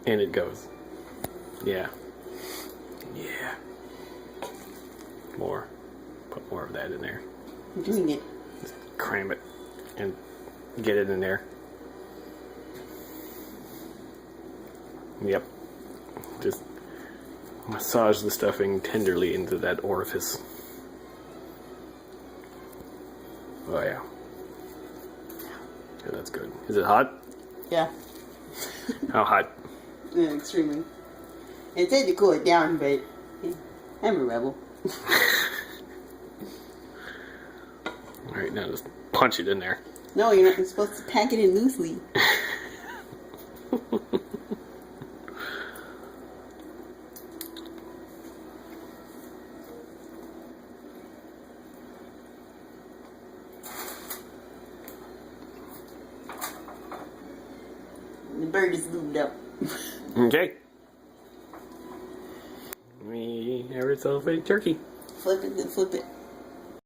And it goes. Yeah. Yeah. More. Put more of that in there. I'm doing it. Just cram it and get it in there. Yep. Just massage the stuffing tenderly into that orifice. Oh yeah. Yeah, that's good. Is it hot? Yeah. How hot? Yeah, extremely. It said to cool it down, but I'm a rebel. Alright, now just punch it in there. No, you're not. You're supposed to pack it in loosely. The bird is lubed up. Okay. We have ourselves a turkey. Flip it, then flip it.